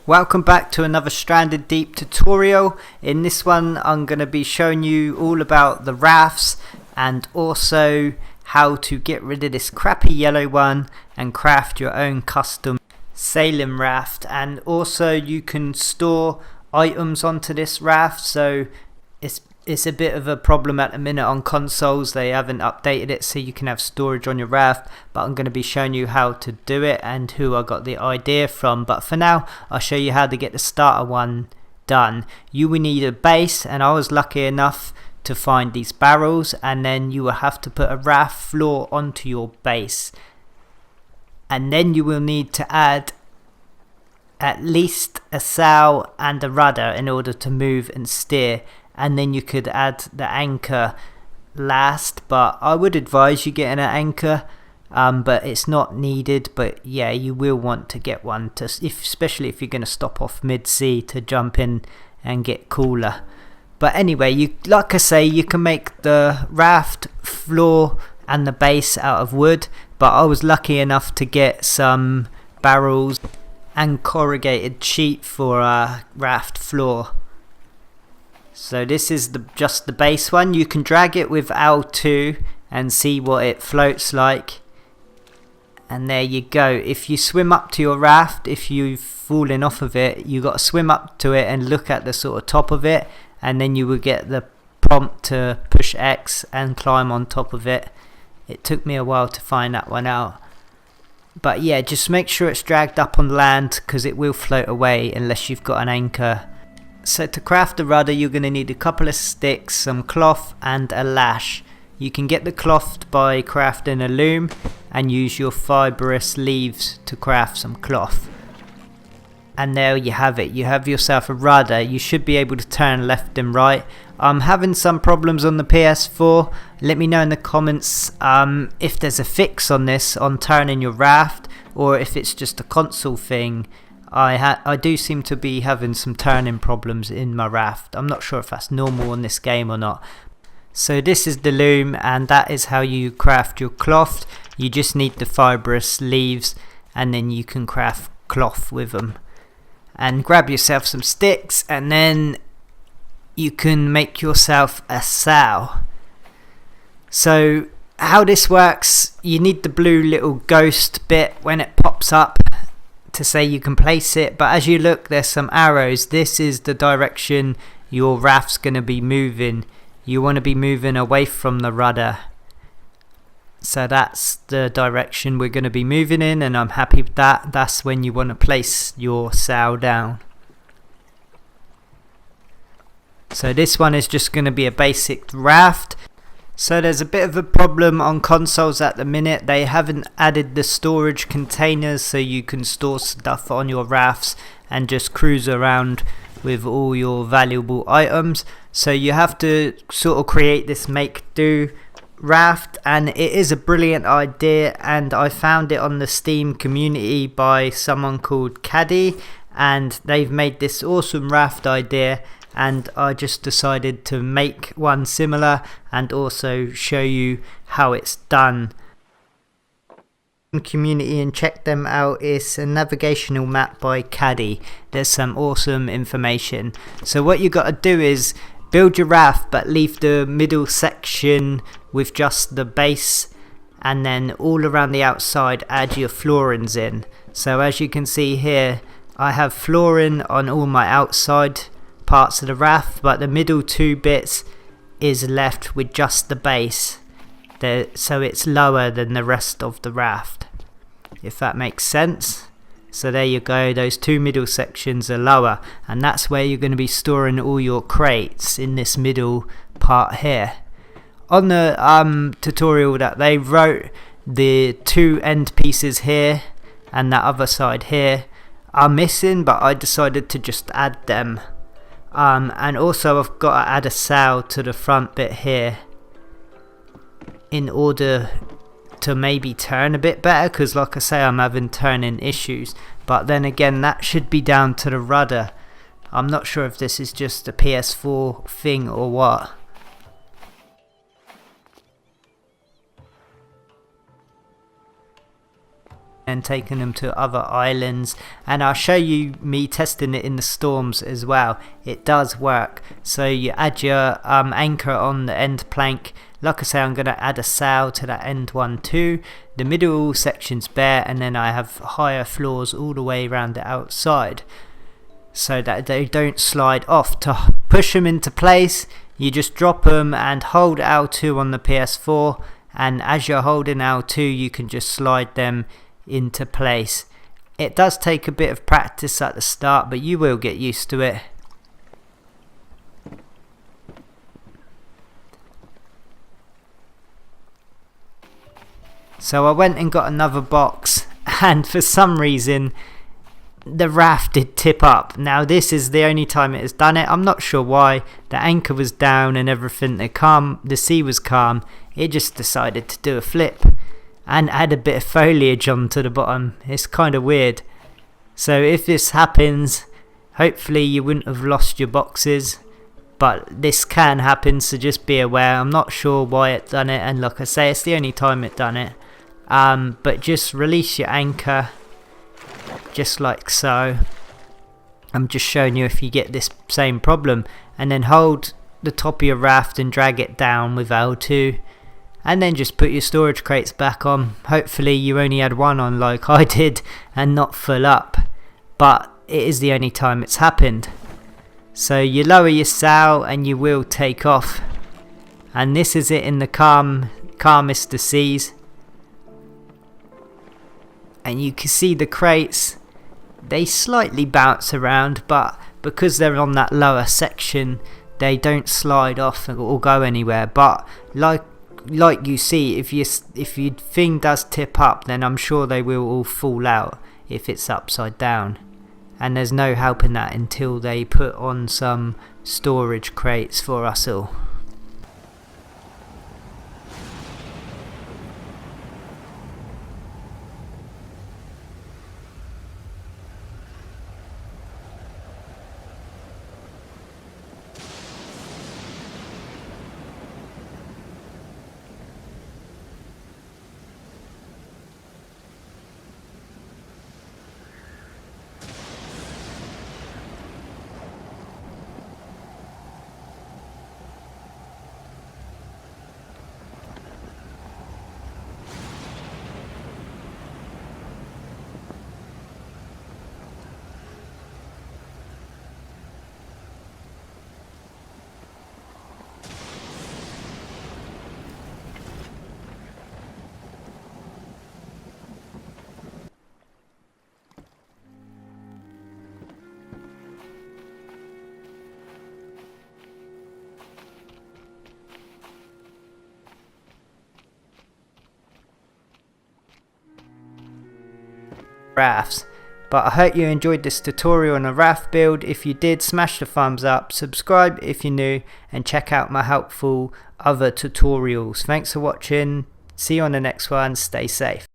Welcome back to another Stranded Deep tutorial. In this one I'm going to be showing you all about the rafts and also how to get rid of this crappy yellow one and craft your own custom sailing raft. And also you can store items onto this raft, so it's a bit of a problem at the minute on consoles. They haven't updated it so you can have storage on your raft, but I'm going to be showing you how to do it and who I got the idea from. But for now I'll show you how to get the starter one done. You will need a base, and I was lucky enough to find these barrels, and then you will have to put a raft floor onto your base, and then you will need to add at least a sail and a rudder in order to move and steer. And then you could add the anchor last, but I would advise you getting an anchor, but it's not needed. But yeah, you will want to get one, especially if you're going to stop off mid-sea to jump in and get cooler. But anyway, like I say, you can make the raft floor and the base out of wood, but I was lucky enough to get some barrels and corrugated sheet for a raft floor. So this is just the base one. You can drag it with L2 and see what it floats like. And there you go. If you swim up to your raft, if you've fallen off of it, you got to swim up to it and look at the sort of top of it, and then you will get the prompt to push X and climb on top of it. It took me a while to find that one out. But yeah, just make sure it's dragged up on land, because it will float away unless you've got an anchor. So to craft the rudder, you're going to need a couple of sticks, some cloth and a lash. You can get the cloth by crafting a loom and use your fibrous leaves to craft some cloth. And there you have it. You have yourself a rudder. You should be able to turn left and right. I'm having some problems on the PS4. Let me know in the comments if there's a fix on this, on turning your raft, or if it's just a console thing. I do seem to be having some turning problems in my raft. I'm not sure if that's normal on this game or not. So this is the loom, and that is how you craft your cloth. You just need the fibrous leaves, and then you can craft cloth with them. And grab yourself some sticks, and then you can make yourself a sail. So how this works, you need the blue little ghost bit when it pops up to say you can place it, but as you look, there's some arrows. This is the direction your raft's going to be moving. You want to be moving away from the rudder, so that's the direction we're going to be moving in, and I'm happy with that. That's when you want to place your sail down. So this one is just going to be a basic raft. So there's a bit of a problem on consoles at the minute. They haven't added the storage containers so you can store stuff on your rafts and just cruise around with all your valuable items. So you have to sort of create this make do raft, and it is a brilliant idea, and I found it on the Steam community by someone called Caddy, and they've made this awesome raft idea, and I just decided to make one similar and also show you how it's done. Community, and check them out. It's a navigational map by Caddy. There's some awesome information. So what you got to do is build your raft, but leave the middle section with just the base, and then all around the outside add your floorings in. So as you can see here, I have flooring on all my outside parts of the raft, but the middle two bits is left with just the base there, so it's lower than the rest of the raft, if that makes sense. So there you go, those two middle sections are lower, and that's where you're going to be storing all your crates, in this middle part here. On the tutorial that they wrote, the two end pieces here and that other side here are missing, but I decided to just add them. And also I've got to add a sail to the front bit here in order to maybe turn a bit better, because like I say, I'm having turning issues. But then again, that should be down to the rudder. I'm not sure if this is just a PS4 thing or what. and taking them to other islands, and I'll show you me testing it in the storms as well. It does work. So you add your anchor on the end plank. Like I say, I'm going to add a sail to that end one too. The middle section's bare, and then I have higher floors all the way around the outside so that they don't slide off. To push them into place, you just drop them and hold L2 on the PS4, and as you're holding L2 you can just slide them into place. It does take a bit of practice at the start, but you will get used to it. So I went and got another box, and for some reason the raft did tip up. Now this is the only time it has done it. I'm not sure why. The anchor was down and everything, the sea was calm. It just decided to do a flip and add a bit of foliage onto the bottom. It's kind of weird. So if this happens, hopefully you wouldn't have lost your boxes, but this can happen, so just be aware. I'm not sure why it done it, and like I say, it's the only time it done it. But just release your anchor just like so. I'm just showing you if you get this same problem, and then hold the top of your raft and drag it down with L2, and then just put your storage crates back on. Hopefully you only had one on like I did and not full up, but it is the only time it's happened. So you lower your sail and you will take off, and this is it in the calmest of seas. And you can see the crates, they slightly bounce around, but because they're on that lower section they don't slide off or go anywhere. But like you see, if your thing does tip up, then I'm sure they will all fall out if it's upside down, and there's no helping that until they put on some storage crates for us all. Rafts. But I hope you enjoyed this tutorial on a raft build. If you did, smash the thumbs up, subscribe if you're new, and check out my helpful other tutorials. Thanks for watching. See you on the next one. Stay safe.